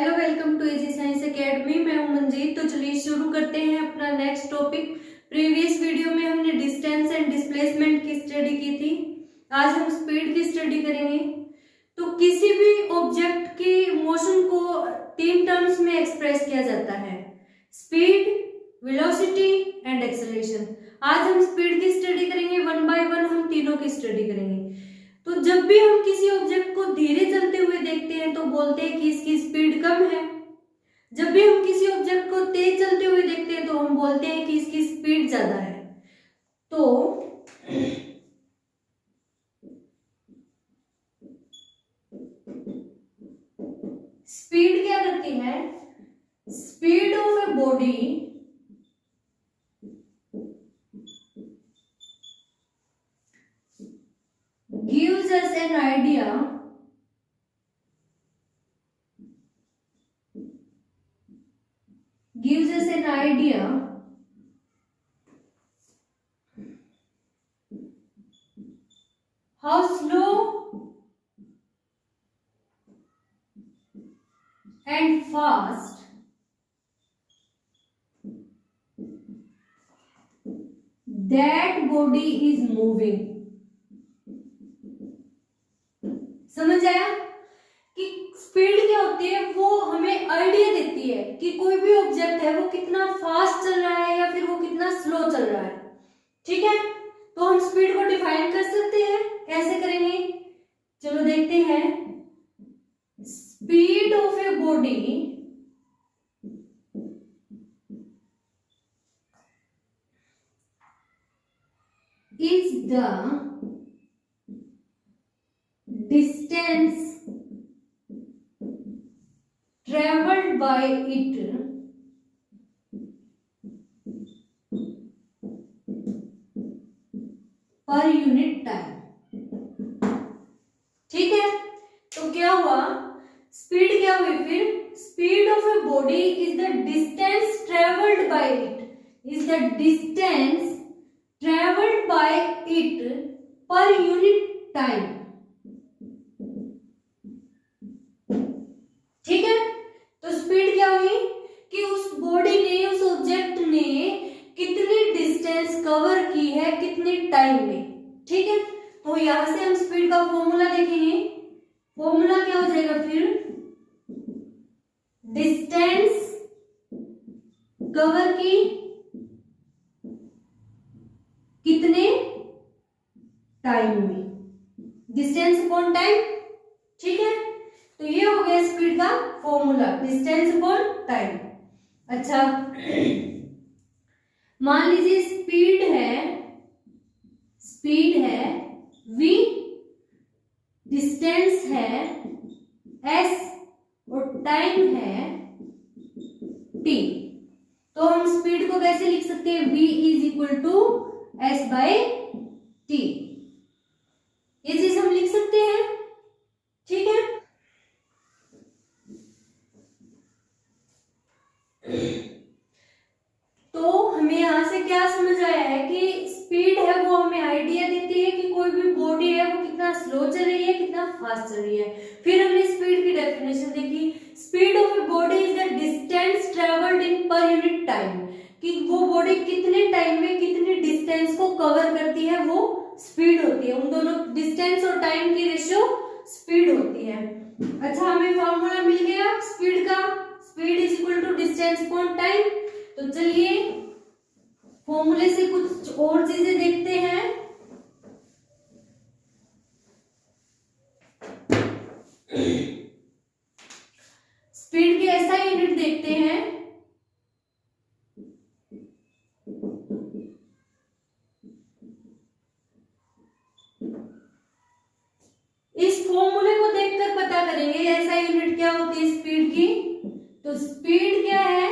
Hello, welcome to easy science academy. मैं हूं मंजीत। तो चलिए शुरू करते हैं अपना नेक्स्ट टॉपिक। प्रीवियस वीडियो में हमने डिस्टेंस एंड डिस्प्लेसमेंट की स्टडी की थी। आज हम स्पीड की स्टडी करेंगे। तो किसी भी ऑब्जेक्ट की मोशन को तीन टर्म्स में एक्सप्रेस किया जाता है: स्पीड, वेलोसिटी एंड एक्सेलरेशन। आज हम स्पीड की स्टडी करेंगे, वन बाय वन हम तीनों की स्टडी करेंगे। तो जब भी हम किसी ऑब्जेक्ट को धीरे चलते हुए देखते हैं तो बोलते हैं कि इसकी स्पीड कम है। जब भी हम किसी ऑब्जेक्ट को तेज चलते हुए देखते हैं तो हम बोलते हैं कि इसकी स्पीड ज्यादा है। तो स्पीड क्या करती है? Speed of a body gives us an idea how slow and fast that body is moving। समझ आया कि स्पीड क्या होती है? वो हमें आइडिया देती है कि कोई भी ऑब्जेक्ट है वो कितना फास्ट चल रहा है या फिर वो कितना स्लो चल रहा है। ठीक है, तो हम स्पीड को डिफाइन कर सकते हैं। कैसे करेंगे? चलो देखते हैं। Speed of a body is the distance traveled by it per unit time। ठीक है, तो क्या हुआ? स्पीड क्या हुई? फिर speed of a body is the distance travelled by it per unit time. ठीक है, तो स्पीड क्या हुई कि उस बॉडी ने, उस ऑब्जेक्ट ने कितनी डिस्टेंस कवर की है कितने टाइम में। ठीक है, तो यहां से हम स्पीड का फॉर्मूला देखेंगे। फॉर्मूला क्या हो जाएगा फिर? डिस्टेंस कवर की कितने टाइम में, डिस्टेंस अपॉन टाइम। ठीक है, तो ये हो गया स्पीड का फॉर्मूला, डिस्टेंस अपॉन टाइम। अच्छा, मान लीजिए स्पीड है v, डिस्टेंस है s और टाइम है t। तो हम स्पीड को कैसे लिख सकते हैं? v is equal to s by t। ये चीज हम लिख सकते हैं। ठीक है, तो हमें यहां से क्या समझ आया है कि स्पीड है वो हमें आइडिया देती है कि कोई भी बॉडी है वो कितना स्लो चल रही है, कितना फास्ट चल रही है। फिर हमने स्पीड की डेफिनेशन देखी। Speed of a body is the distance travelled in per unit time, कि वो बॉडी कितने टाइम में कितनी डिस्टेंस को कवर करती है, वो स्पीड होती है। उन दोनों डिस्टेंस और टाइम की रेशियो स्पीड होती है। अच्छा, हमें फॉर्मूला मिल गया स्पीड का, speed is equal to distance upon time. तो चलिए फॉर्मूले से कुछ और चीजें देखते हैं। स्पीड की ऐसा यूनिट देखते हैं। इस फॉर्मूले को देखकर पता करेंगे ऐसा यूनिट क्या होती है स्पीड की। तो स्पीड क्या है?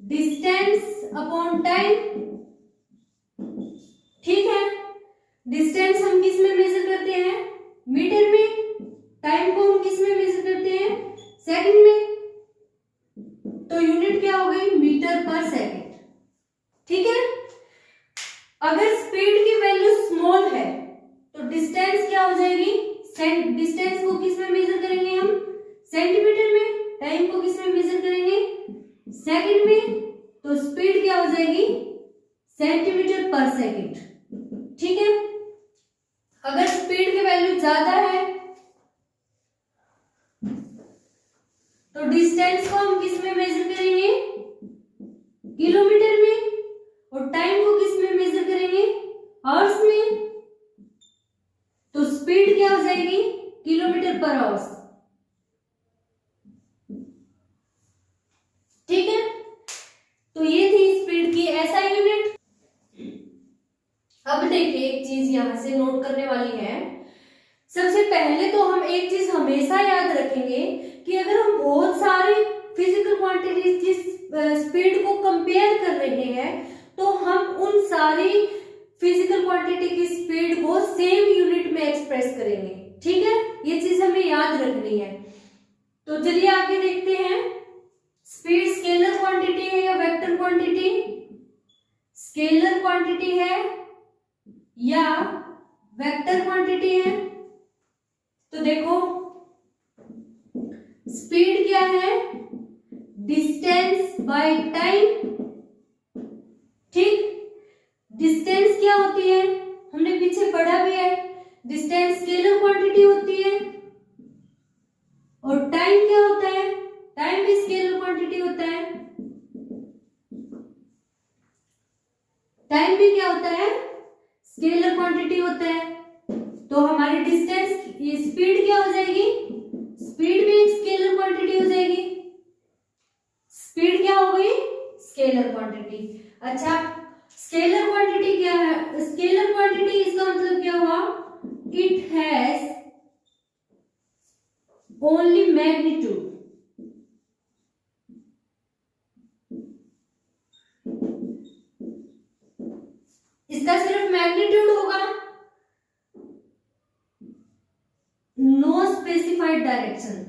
Distance upon time. ठीक है, डिस्टेंस हम किस में मेजर करते हैं? मीटर में। टाइम को हम किस में मेजर करते हैं? सेकंड में। तो यूनिट क्या हो गई? मीटर पर सेकंड। ठीक है, अगर स्पीड की वैल्यू स्मॉल है तो डिस्टेंस क्या हो जाएगी? डिस्टेंस को किस में मेजर करेंगे हम? सेंटीमीटर में। टाइम को सेकेंड। ठीक है, अगर स्पीड की वैल्यू ज्यादा है तो डिस्टेंस को हम किस में मेजर करेंगे, किलोमीटर में, और टाइम को किस में मेजर करेंगे, आवर्स में। तो स्पीड क्या हो जाएगी, किलोमीटर पर आवर्स। ठीक है, तो ये थी स्पीड की एसआई यूनिट। अब देखिए एक चीज यहां से नोट करने वाली है। सबसे पहले तो हम एक चीज हमेशा याद रखेंगे कि अगर हम बहुत सारी फिजिकल क्वांटिटीज की स्पीड को कंपेयर कर रहे हैं तो हम उन सारी फिजिकल क्वांटिटी की स्पीड को सेम यूनिट में एक्सप्रेस करेंगे। ठीक है, ये चीज हमें याद रखनी है। तो चलिए आगे देखते हैं, स्पीड स्केलर क्वांटिटी है या वेक्टर क्वांटिटी, स्केलर क्वांटिटी है या वेक्टर क्वांटिटी है। तो देखो स्पीड क्या है, डिस्टेंस बाय टाइम। ठीक, डिस्टेंस क्या होती है, हमने पीछे पढ़ा भी है, डिस्टेंस स्केलर क्वांटिटी होती है। और टाइम क्या होता है, टाइम भी स्केलर क्वांटिटी होता है। टाइम भी क्या होता है, स्केलर क्वांटिटी होता है। तो हमारी डिस्टेंस, ये स्पीड क्या हो जाएगी, स्पीड भी एक स्केलर क्वांटिटी हो जाएगी। स्पीड क्या हो गई, स्केलर क्वांटिटी। अच्छा, स्केलर क्वांटिटी क्या है, स्केलर क्वांटिटी इसका मतलब क्या हुआ, इट हैज ओनली मैग्नीट्यूड। इसका सिर्फ मैग्नीट्यूड होगा, नो स्पेसिफाइड डायरेक्शन।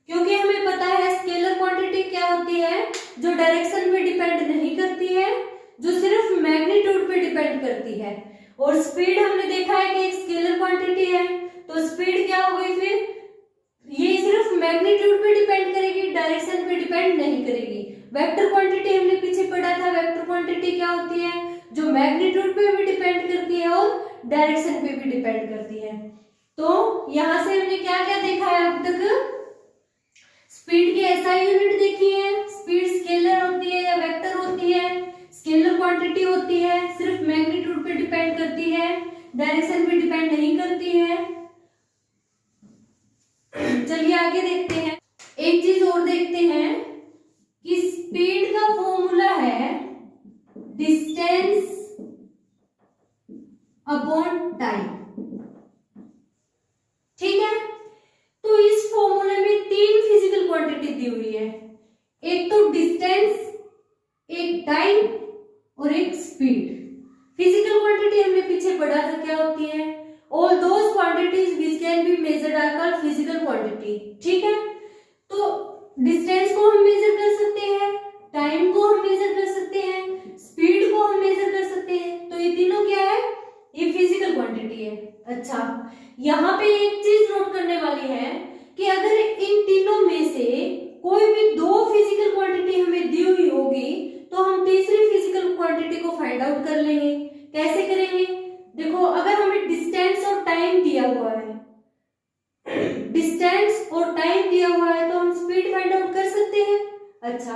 क्योंकि हमें पता है स्केलर क्वांटिटी क्या होती है, जो डायरेक्शन पे डिपेंड नहीं करती है, जो सिर्फ मैग्नीट्यूड पे डिपेंड करती है। और स्पीड हमने देखा है कि एक स्केलर क्वांटिटी है, तो स्पीड क्या हो गई फिर, ये सिर्फ मैग्नीट्यूड पे डिपेंड करेगी, डायरेक्शन पे डिपेंड नहीं करेगी। वेक्टर क्वांटिटी हमने पीछे पढ़ा था, वेक्टर क्वांटिटी क्या होती है, जो मैग्नीट्यूड पे भी डिपेंड करती है और डायरेक्शन पे भी डिपेंड करती है। तो यहां से हमने क्या क्या देखा है अब तक, स्पीड की एसआई यूनिट देखी है, स्पीड स्केलर होती है या वेक्टर होती है, स्केलर क्वांटिटी होती है, सिर्फ मैग्नीट्यूड पे डिपेंड करती है, डायरेक्शन पे डिपेंड नहीं करती है। चलिए आगे देखते हैं, एक चीज और देखते हैं कि स्पीड का फॉर्मूला है डिस्टेंस अपॉन टाइम। ठीक है, तो इस फॉर्मूले में तीन फिजिकल क्वांटिटी दी हुई है, एक तो डिस्टेंस, एक टाइम और एक स्पीड। फिजिकल क्वांटिटी हमने पीछे पढ़ा था क्या होती है, all those quantities which can be measured are called physical quantity. ठीक है, तो डिस्टेंस को हम मेजर कर सकते हैं, टाइम को हम मेजर कर सकते हैं, स्पीड को हम मेजर कर सकते हैं। तो ये तीनों क्या है, ये फिजिकल क्वांटिटी है। अच्छा, यहाँ पे एक चीज नोट करने वाली है कि अगर इन तीनों में से कोई भी दो फिजिकल क्वांटिटी हमें दी हुई होगी तो हम तीसरी फिजिकल क्वांटिटी को फाइंड आउट कर लेंगे। कैसे करेंगे, देखो अगर हमें डिस्टेंस और टाइम दिया हुआ है, डिस्टेंस और टाइम दिया हुआ है तो हम स्पीड फाइंड आउट कर सकते हैं। अच्छा,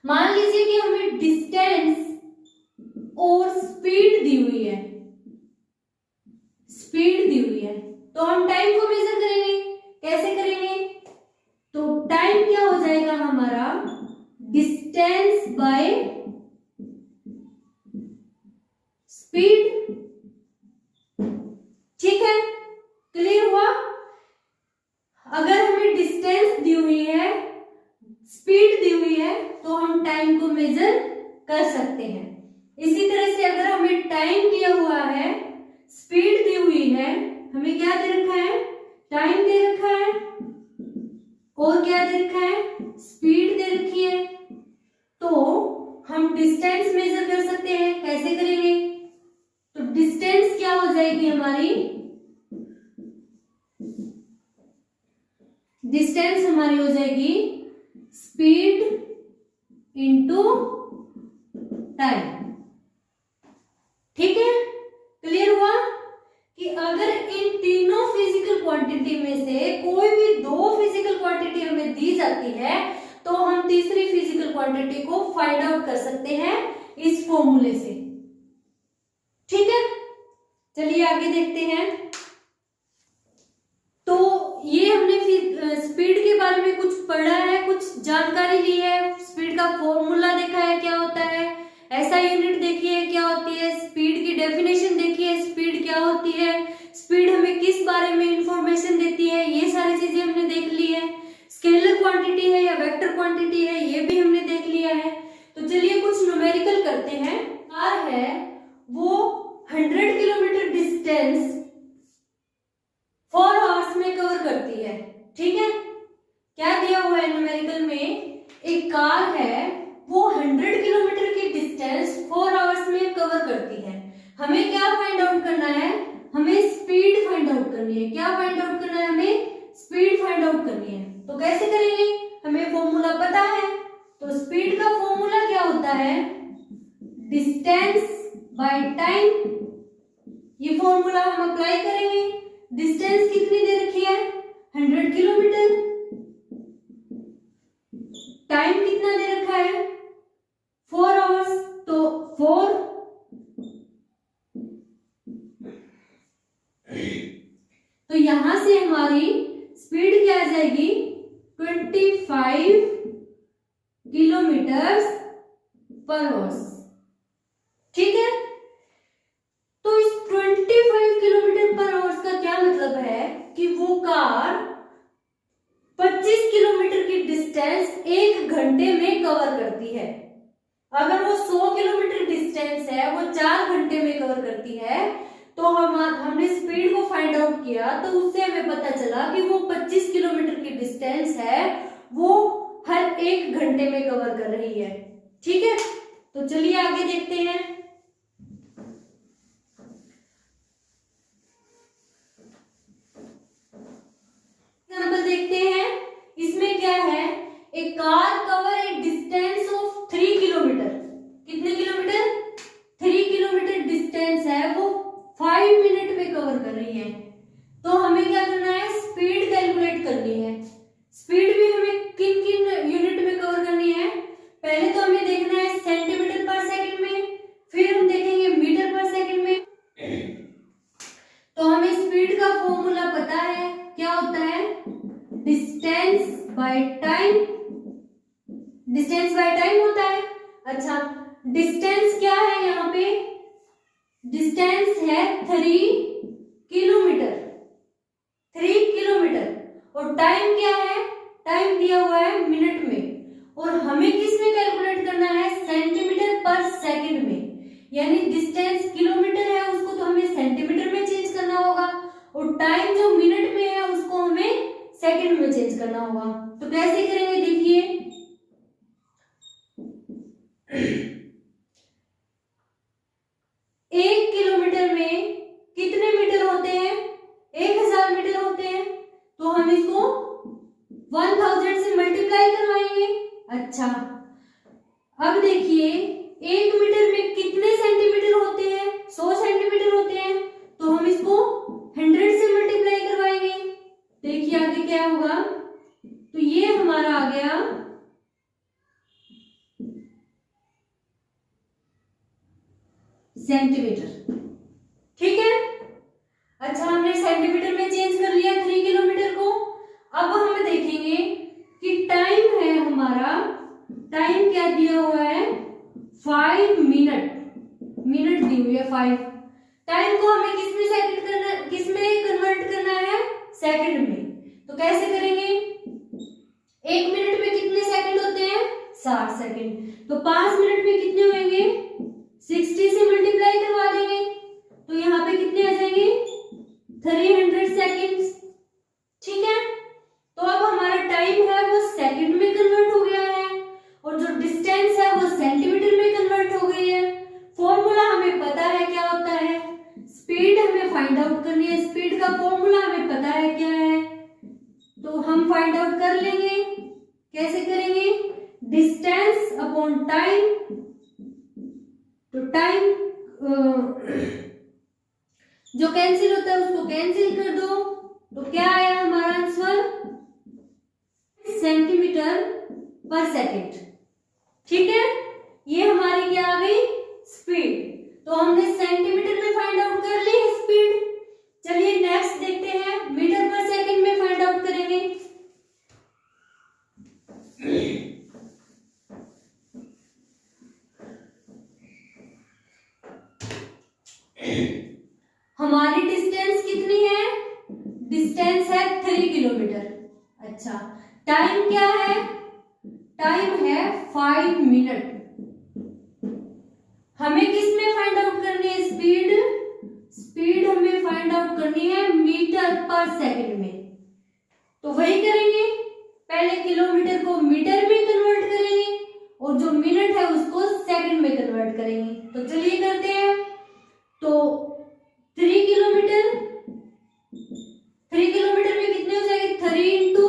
मान लीजिए कि हमें डिस्टेंस और स्पीड दी हुई है, स्पीड दी हुई है, तो हम टाइम को मेजर करेंगे। कैसे करेंगे, तो टाइम क्या हो जाएगा हमारा, डिस्टेंस बाय स्पीड। ठीक है, क्लियर हुआ। अगर हमें डिस्टेंस दी हुई है, स्पीड दी हुई है, तो हम टाइम को मेजर कर सकते हैं। इसी तरह से अगर हमें टाइम दिया हुआ है, स्पीड दी हुई है, हमें क्या दे रखा है, टाइम दे रखा है और क्या दे रखा है, स्पीड दे रखी है, तो हम डिस्टेंस मेजर कर सकते हैं। कैसे करेंगे, तो डिस्टेंस क्या हो जाएगी हमारी, हमारी हो जाएगी स्पीड इंटू टाइम। ठीक है, क्लियर हुआ कि अगर इन तीनों फिजिकल क्वांटिटी में से कोई भी दो फिजिकल क्वांटिटी हमें दी जाती है तो हम तीसरी फिजिकल क्वांटिटी को फाइंड आउट कर सकते हैं इस फॉर्मूले से। ठीक है, चलिए आगे देखते हैं। तो ये हमने स्पीड के बारे में कुछ पढ़ा है, कुछ जानकारी ली है, स्पीड का फॉर्मूला देखा है क्या होता है, ऐसा यूनिट देखी है क्या होती है, स्पीड की डेफिनेशन देखी है, स्पीड क्या होती है, स्पीड हमें किस बारे में इंफॉर्मेशन देती है, ये सारी चीजें हमने देख ली है। स्केलर क्वांटिटी है या वेक्टर क्वांटिटी है ये भी हमने देख लिया है। तो चलिए कुछ न्यूमेरिकल करते हैं। कार है वो 100 किलोमीटर डिस्टेंस 4 आवर्स में कवर करती है। ठीक है, क्या दिया हुआ है न्यूमेरिकल में, एक कार है वो 100 किलोमीटर की डिस्टेंस 4 आवर्स में कवर करती है। हमें क्या फाइंड आउट करना है, हमें स्पीड फाइंड आउट करनी है। क्या फाइंड आउट करना है, हमें स्पीड फाइंड आउट करनी है। तो कैसे करेंगे, हमें फॉर्मूला पता है। तो स्पीड का फॉर्मूला क्या होता है, डिस्टेंस बाय टाइम। ये फॉर्मूला हम अप्लाई करेंगे। डिस्टेंस कितनी दे रखी है, 100 किलोमीटर। टाइम कितना दे रखा है, 4 आवर्स। तो 4 तो यहां से हमारी स्पीड क्या आ जाएगी, 25 किलोमीटर पर आवर्स। ठीक है, तो इस 25 किलोमीटर पर आवर्स का क्या मतलब है कि वो कार 25 किलोमीटर की डिस्टेंस 1 घंटे में कवर करती है। अगर वो 100 किलोमीटर डिस्टेंस है वो 4 घंटे में कवर करती है। तो हमने स्पीड को फाइंड आउट किया तो उससे हमें पता चला कि वो 25 किलोमीटर की डिस्टेंस है वो हर 1 घंटे में कवर कर रही है। ठीक है, तो चलिए आगे देखते हैं। एग्जाम्पल देखते हैं। इसमें क्या है, एक car cover A distance of 3 kilometre. कितने किलोमीटर, 3 किलोमीटर डिस्टेंस है वो 5 मिनट में कवर कर रही है। तो हमें क्या करना है, स्पीड कैलकुलेट करनी है। स्पीड भी हमें किन किन यूनिट में कवर करनी है, पहले तो हमें देखना है सेंटीमीटर पर सेकंड में, फिर हम देखेंगे मीटर पर सेकंड में। तो हमें स्पीड का फॉर्मूला पता है, क्या होता है, distance by time. Distance by time होता है। अच्छा, डिस्टेंस क्या है, यहाँ पे डिस्टेंस है 3 किलोमीटर। 3 किलोमीटर। और टाइम क्या है, टाइम दिया हुआ है मिनट में, और हमें किस में कैलकुलेट करना है, सेंटीमीटर पर सेकंड में। यानी डिस्टेंस किलोमीटर है उसको तो हमें सेंटीमीटर में चेंज करना होगा, और टाइम जो मिनट में है उसको हमें सेकंड में चेंज करना होगा। तो कैसे करेंगे, देखिए 1 किलोमीटर में कितने मीटर होते हैं, 1000 मीटर होते हैं। तो हम इसको 1000 से मल्टीप्लाई करवाएंगे। अच्छा, अब देखिए 1 मीटर में कितने सेंटीमीटर होते हैं, 100 सेंटीमीटर होते हैं। तो हम इसको 100 से मल्टीप्लाई करवाएंगे। देखिए आगे क्या होगा, तो ये हमारा आ गया सेंटीमीटर। ठीक है, अच्छा हमने सेंटीमीटर में चेंज कर लिया 3 किलोमीटर को। अब हम देखेंगे कि टाइम है हमारा, टाइम क्या दिया हुआ है, 5 मिनट। मिनट दी हुई है 5। टाइम को हमें किसमें सेकंड करना, किसमें कन्वर्ट करना है, सेकंड में। तो कैसे करेंगे, 1 मिनट में कितने सेकंड होते हैं, 60 सेकंड। तो 5 मिनट में कितने होंगे, 60 से मल्टीप्लाई करवा देंगे। तो यहाँ पे कितने आ जाएंगे, 300 सेकंड्स। ठीक है, तो अब हमारा टाइम है वो सेकंड में कन्वर्ट हो गया है, और जो डिस्टेंस है वो सेंटीमीटर में कन्वर्ट हो गई है। फॉर्मूला हमें पता है क्या होता है, स्पीड हमें फाइंड आउट करनी है। स्पीड का फॉर्मूला हमें पता है क्या है, तो हम फाइंड आउट कर लेंगे। कैसे करेंगे? Distance upon time. तो टाइम जो कैंसिल होता है उसको कैंसिल कर दो। तो क्या आया हमारा आंसर? सेंटीमीटर पर सेकेंड। ठीक है, ये हमारी क्या आ गई? स्पीड। तो हमने सेंटीमीटर में फाइंड आउट कर ली स्पीड। चलिए नेक्स्ट देखते हैं, मीटर पर सेकेंड में फाइंड आउट करेंगे। हमारी डिस्टेंस कितनी है? डिस्टेंस है 3 किलोमीटर। अच्छा, टाइम क्या है? टाइम है 5 मिनट। हमें किस में फाइंड आउट करनी है स्पीड? स्पीड हमें फाइंड आउट करनी है मीटर पर सेकंड में। तो वही करेंगे, पहले किलोमीटर को मीटर में कन्वर्ट करेंगे और जो मिनट है उसको सेकंड में कन्वर्ट करेंगे। तो चलिए करते हैं। तो 3 किलोमीटर, 3 किलोमीटर में कितने हो जाएंगे? 3 इंटू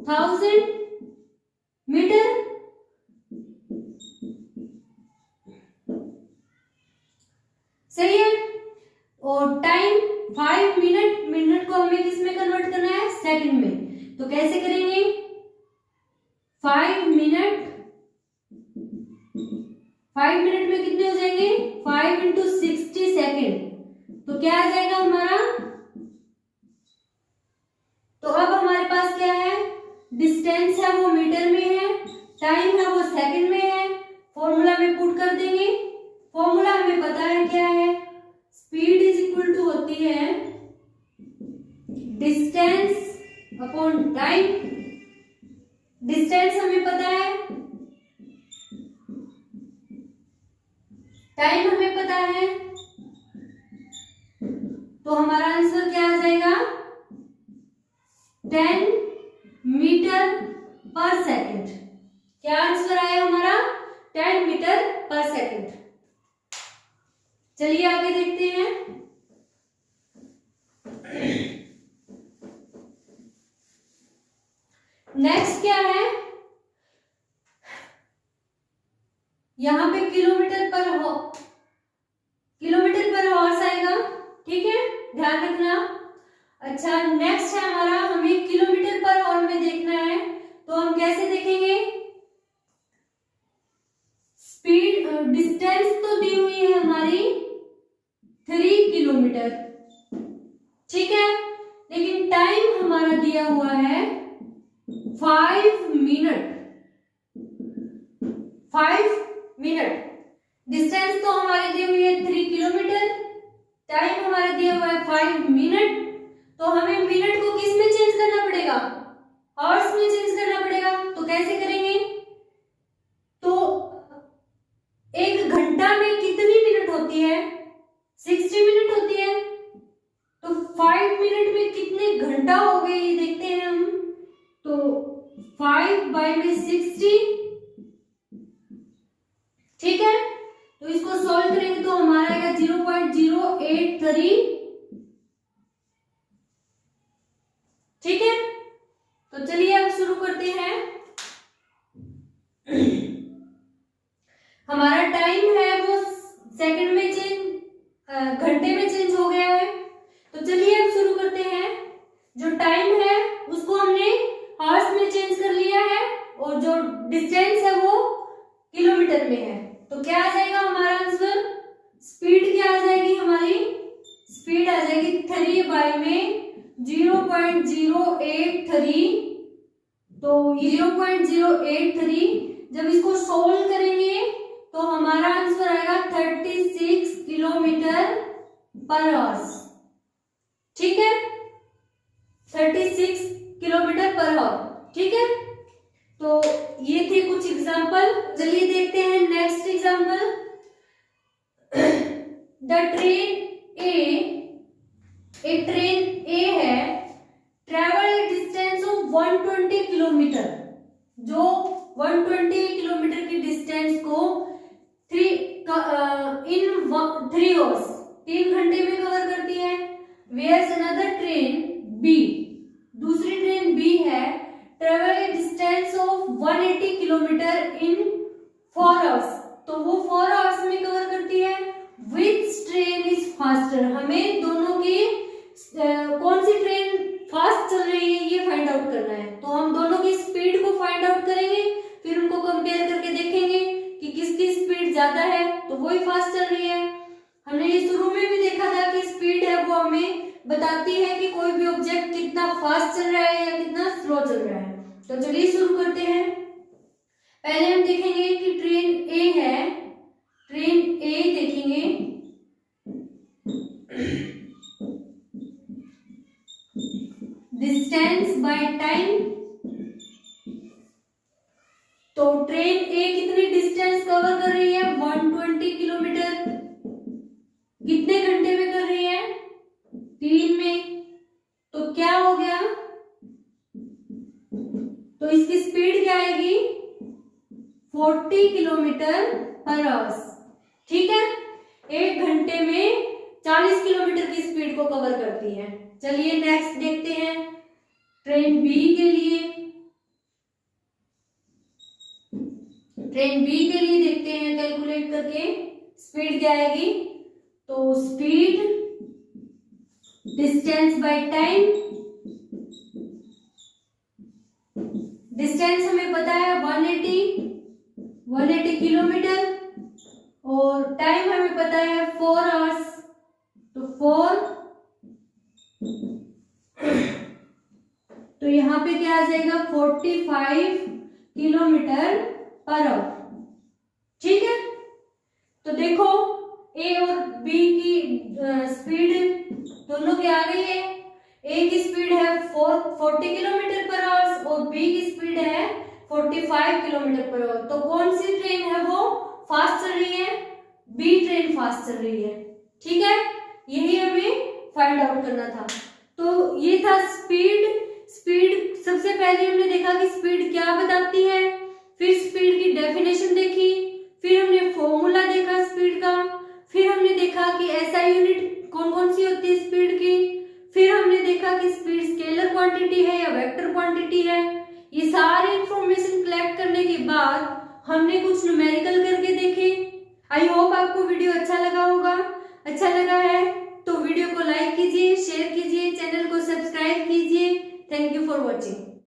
1000 मीटर। सही है। और टाइम 5 मिनट, मिनट को हमें किस में कन्वर्ट करना है? सेकंड में। तो कैसे करेंगे? 5 मिनट, 5 मिनट में कितने हो जाएंगे? 5 इंटू 60 सेकेंड। तो क्या आ जाएगा हमारा? तो अब हमारे पास क्या है? डिस्टेंस है वो मीटर में है, टाइम है वो सेकंड में है। फॉर्मूला में पुट कर देंगे। फॉर्मूला हमें पता है क्या है? स्पीड इज इक्वल टू होती है डिस्टेंस अपॉन टाइम। डिस्टेंस हमें पता है, टाइम हमें पता है। तो हमारा आंसर क्या आ जाएगा? 10 मीटर पर सेकंड। क्या आंसर आया हमारा? 10 मीटर पर सेकंड। चलिए आगे देखते हैं। नेक्स्ट क्या है? यहां पे किलोमीटर पर हॉर्स आएगा। ठीक है, ध्यान रखना। अच्छा, नेक्स्ट है हमारा, हमें किलोमीटर पर आवर में देखना है। तो हम कैसे देखेंगे? स्पीड, डिस्टेंस तो दी हुई है हमारी 3 किलोमीटर, ठीक है, लेकिन टाइम हमारा दिया हुआ है 5 मिनट। 5 मिनट। डिस्टेंस तो हमारी दी हुई है 3 किलोमीटर, टाइम हमारा दिया हुआ है 5 मिनट। तो हमें मिनट को किस में चेंज करना पड़ेगा? आवर्स में चेंज करना पड़ेगा। तो कैसे करेंगे? तो एक घंटा में कितनी मिनट होती है? 60 मिनट होती है। तो 5 मिनट में कितने घंटा हो गए ये देखते हैं हम। तो 5/60, ठीक है। तो इसको सॉल्व करेंगे तो हमारा आएगा 0.083। ठीक है, तो चलिए अब शुरू करते हैं। हमारा टाइम है वो सेकंड में चेंज, घंटे में चेंज हो गया है। तो चलिए अब शुरू करते हैं। जो टाइम है उसको हमने आवर्स में चेंज कर लिया है और जो डिस्टेंस है वो किलोमीटर में है। तो क्या आ जाएगा हमारा आंसर? स्पीड क्या आ जाएगी हमारी? स्पीड आ जाएगी 3 बाई में 0.083। तो 0.083 जब इसको सोल्व करेंगे तो हमारा आंसर आएगा 36 किलोमीटर पर आवर्स। ठीक है, 36 किलोमीटर पर आवर। ठीक है, तो ये थे कुछ एग्जाम्पल। चलिए देखते हैं नेक्स्ट एग्जाम्पल। द ट्रेन ए, एक ट्रेन ए है, ट्रेवल डिस्टेंस ऑफ 120 किलोमीटर, जो 120 किलोमीटर की डिस्टेंस को 3 आवर्स, 3 घंटे में कवर करती है। वेयर्स अनदर ट्रेन बी, दूसरी ट्रेन बी है travel A distance of 180 kilometre in 4 hours, तो वो 4 आवर्स में कवर करती है। विच ट्रेन इज फास्टर, हमें दोनों की कौन सी ट्रेन फास्ट चल रही है ये फाइंड आउट करना है। तो हम दोनों की स्पीड को फाइंड आउट करेंगे, फिर उनको कंपेयर करके देखेंगे कि किसकी स्पीड ज्यादा है, तो वही फास्ट चल रही है। हमने ये शुरू में भी देखा था कि स्पीड है वो हमें बताती है कि कोई भी ऑब्जेक्ट कितना फास्ट चल रहा है या कितना स्लो चल रहा है। तो चलिए शुरू करते हैं। पहले हम देखेंगे कि ट्रेन ए है, ट्रेन ए देखेंगे। डिस्टेंस बाय टाइम, तो ट्रेन ए कितनी डिस्टेंस कवर कर रही है 120 किलोमीटर, कितने घंटे में कर रही है 3 में। तो क्या हो गया, तो इसकी स्पीड क्या आएगी 40 किलोमीटर पर आवर्स। ठीक है, 1 घंटे में 40 किलोमीटर की स्पीड को कवर करती है। चलिए नेक्स्ट देखते हैं ट्रेन बी के लिए। ट्रेन बी के लिए देखते हैं कैलकुलेट करके स्पीड क्या आएगी। तो speed distance by time, distance हमें पता है 180 किलोमीटर और टाइम हमें पता है 4 आवर्स, तो 4 तो यहाँ पे क्या आ जाएगा 45 किलोमीटर पर आवर। ठीक है, तो देखो ए और बी की स्पीड दोनों की आ गई है। ए की स्पीड है 40 किलोमीटर पर आवर और बी की स्पीड है 45 किलोमीटर पर आवर। तो कौन सी ट्रेन है वो फास्ट चल रही है, बी ट्रेन फास्ट चल रही है। ठीक है, यही हमें फाइंड आउट करना था। तो ये था स्पीड। स्पीड सबसे पहले हमने देखा कि स्पीड क्या बताती है, फिर स्पीड की डेफिनेशन देखी, फिर हमने फॉर्मूला देखा स्पीड का, फिर हमने देखा कि एसआई यूनिट कौन कौन सी होती है स्पीड की, फिर हमने देखा कि स्पीड स्केलर क्वांटिटी है या वेक्टर क्वांटिटी है। ये सारी इंफॉर्मेशन कलेक्ट करने के बाद हमने कुछ न्यूमेरिकल करके देखे। आई होप आपको वीडियो अच्छा लगा होगा। अच्छा लगा है तो वीडियो को लाइक कीजिए, शेयर कीजिए, चैनल को सब्सक्राइब कीजिए। Thank you for watching.